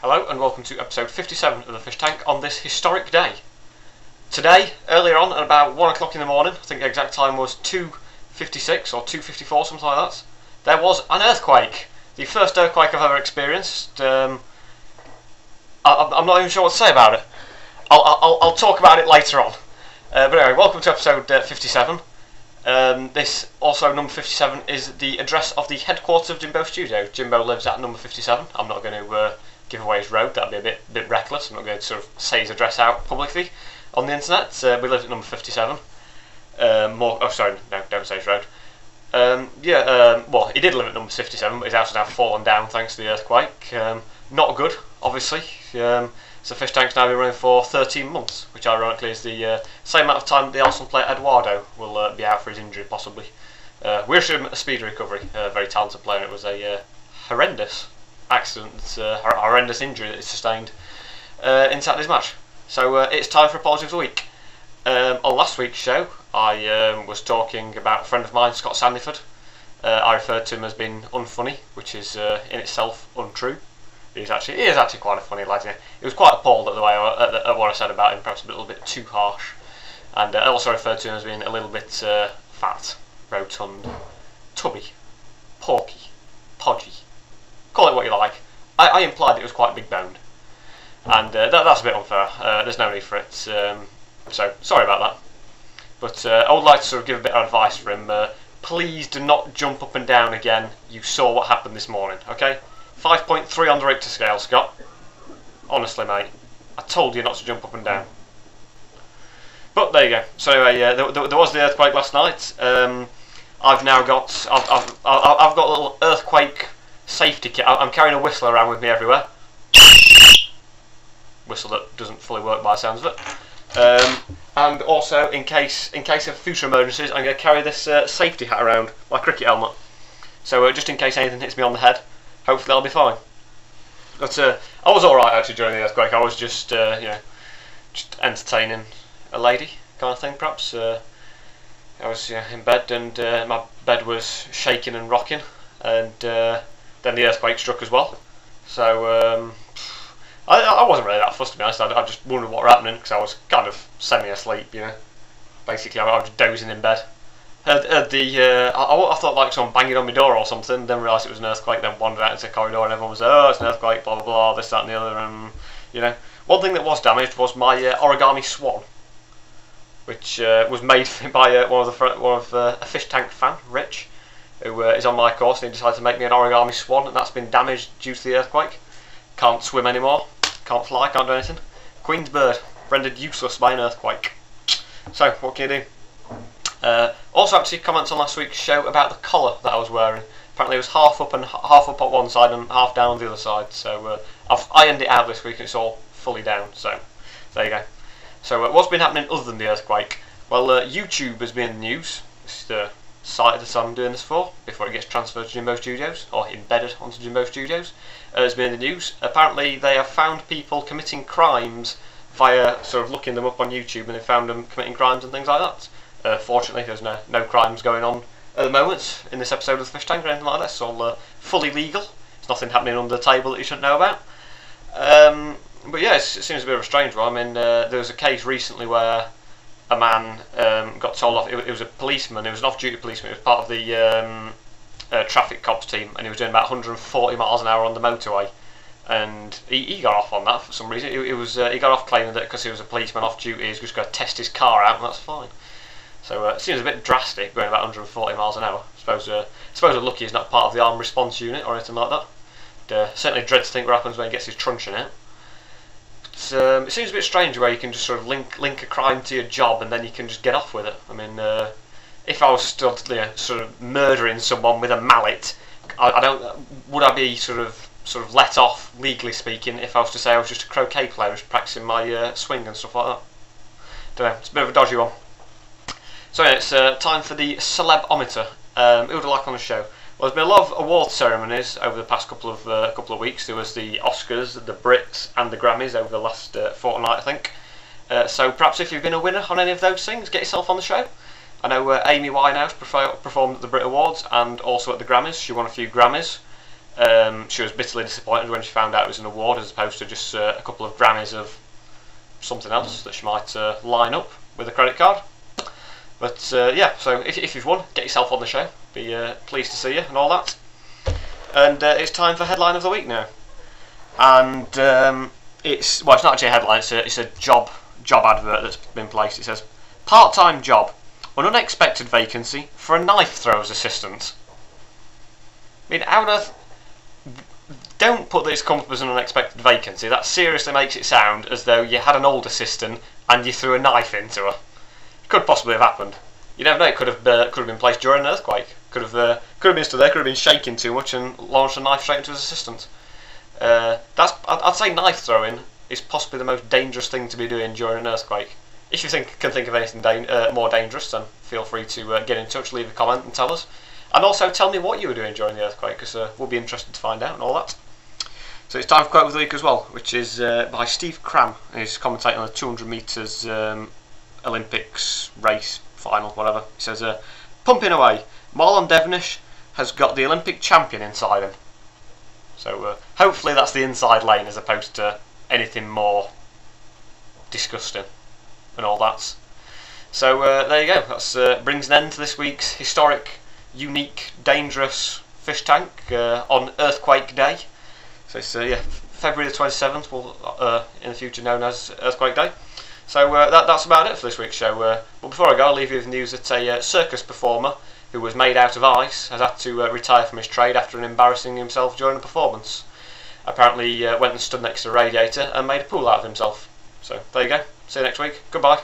Hello and welcome to episode 57 of the Fish Tank on this historic day. Today, earlier on at about 1 o'clock in the morning, I think the exact time was 2:56 or 2:54, something like that, there was an earthquake. The first earthquake I've ever experienced. I'm not even sure what to say about it. I'll talk about it later on. But anyway, welcome to episode 57. This, also number 57, is the address of the headquarters of Jimbo Studio. Jimbo lives at number 57. I'm not going to give away his road, that'd be a bit reckless. I'm not going to sort of say his address out publicly on the internet. We lived at number 57. Don't say his road. Well, he did live at number 57, but his house has now fallen down thanks to the earthquake. Not good, obviously. So Fish Tank's now been running for 13 months, which ironically is the same amount of time that the Arsenal player Eduardo will be out for his injury, possibly. We wish him a speedy recovery. A very talented player. It was a horrendous accident, horrendous injury that he sustained in Saturday's match. So it's time for Apologies of the Week. On last week's show, I was talking about a friend of mine, Scott Sandiford. I referred to him as being unfunny, which is in itself untrue. He is actually quite a funny lad. He was quite appalled at the way at what I said about him, perhaps a little bit too harsh. And I also referred to him as being a little bit fat, rotund, tubby, porky, podgy. Call it what you like. I implied it was quite big boned, and that's a bit unfair. There's no need for it. So sorry about that. But I would like to sort of give a bit of advice for him. Please do not jump up and down again. You saw what happened this morning, okay? 5.3 on the Richter scale, Scott. Honestly, mate, I told you not to jump up and down. But there you go. So anyway, there was the earthquake last night. I've got a little earthquake safety kit. I'm carrying a whistle around with me everywhere. Whistle that doesn't fully work by the sounds of it. And also, in case of future emergencies, I'm going to carry this safety hat around, my cricket helmet. So just in case anything hits me on the head, hopefully I'll be fine. But I was alright actually during the earthquake. I was just just entertaining a lady kind of thing, perhaps. I was in bed and my bed was shaking and rocking, and then the earthquake struck as well. So I wasn't really that fussed, to be honest. I just wondered what was happening because I was kind of semi-asleep, Basically, I was just dozing in bed. I thought like someone banging on my door or something, then realised it was an earthquake, then wandered out into the corridor and everyone was like, oh, it's an earthquake, blah, blah, blah, this, that and the other, and, One thing that was damaged was my origami swan, which was made by one of a Fish Tank fan, Rich, who is on my course, and he decided to make me an origami swan, and that's been damaged due to the earthquake. Can't swim anymore, can't fly, can't do anything. Queen's bird, rendered useless by an earthquake. So, what can you do? Also, actually, comments on last week's show about the collar that I was wearing. Apparently, it was half up on one side and half down on the other side. So I've ironed it out this week, and it's all fully down. So there you go. So what's been happening other than the earthquake? Well, YouTube has been in the news. This is the site that I'm doing this for before it gets transferred to Jimbo Studios or embedded onto Jimbo Studios. Has been in the news. Apparently, they have found people committing crimes via sort of looking them up on YouTube, and they found them committing crimes and things like that. Fortunately, there's no crimes going on at the moment in this episode of the Fish Tank or anything like that. It's all fully legal. There's nothing happening under the table that you shouldn't know about. But yeah, it seems a bit of a strange one. I mean, there was a case recently where a man got told off. It was a policeman. It was an off-duty policeman. It was part of the traffic cops team, and he was doing about 140 miles an hour on the motorway. And he got off on that for some reason. He got off claiming that because he was a policeman off duty, he was just going to test his car out, and that's fine. So it seems a bit drastic, going about 140 miles an hour. I suppose we're lucky he's not part of the armed response unit or anything like that. Certainly dread to think what happens when he gets his truncheon out. But, it seems a bit strange where you can just sort of link a crime to your job and then you can just get off with it. I mean, if I was still sort of murdering someone with a mallet, would I be sort of let off, legally speaking, if I was to say I was just a croquet player just practicing my swing and stuff like that? Don't know, it's a bit of a dodgy one. So yeah, it's time for the Celebometer. Who would I like on the show? Well, there's been a lot of award ceremonies over the past couple of weeks. There was the Oscars, the Brits, and the Grammys over the last fortnight, I think. So perhaps if you've been a winner on any of those things, get yourself on the show. I know Amy Winehouse performed at the Brit Awards and also at the Grammys. She won a few Grammys. She was bitterly disappointed when she found out it was an award as opposed to just a couple of Grammys of something else that she might line up with a credit card. But yeah, so if you've won, get yourself on the show. Be pleased to see you and all that. And it's time for headline of the week now. And it's not actually a headline. It's a job advert that's been placed. It says part-time job, an unexpected vacancy for a knife throwers assistant. I mean, how on earth? Don't put this come up as an unexpected vacancy. That seriously makes it sound as though you had an old assistant and you threw a knife into her. It could possibly have happened. You never know. It could have been placed during an earthquake. Could have been stood there. Could have been shaking too much and launched a knife straight into his assistant. I'd say knife throwing is possibly the most dangerous thing to be doing during an earthquake. If you can think of anything more dangerous, then feel free to get in touch, leave a comment and tell us. And also tell me what you were doing during the earthquake, because we'll be interested to find out and all that. So it's time for Quote of the Week as well, which is by Steve Cram. He's commentating on the 200 metres Olympics race final, whatever. He says, pumping away, Marlon Devonish has got the Olympic champion inside him. So hopefully that's the inside lane as opposed to anything more disgusting and all that. So there you go. That brings an end to this week's historic, unique, dangerous fish tank on Earthquake Day. So it's February the 27th, will in the future known as Earthquake Day. So that's about it for this week's show. But before I go, I'll leave you with news that a circus performer who was made out of ice has had to retire from his trade after embarrassing himself during a performance. Apparently went and stood next to a radiator and made a pool out of himself. So there you go. See you next week. Goodbye.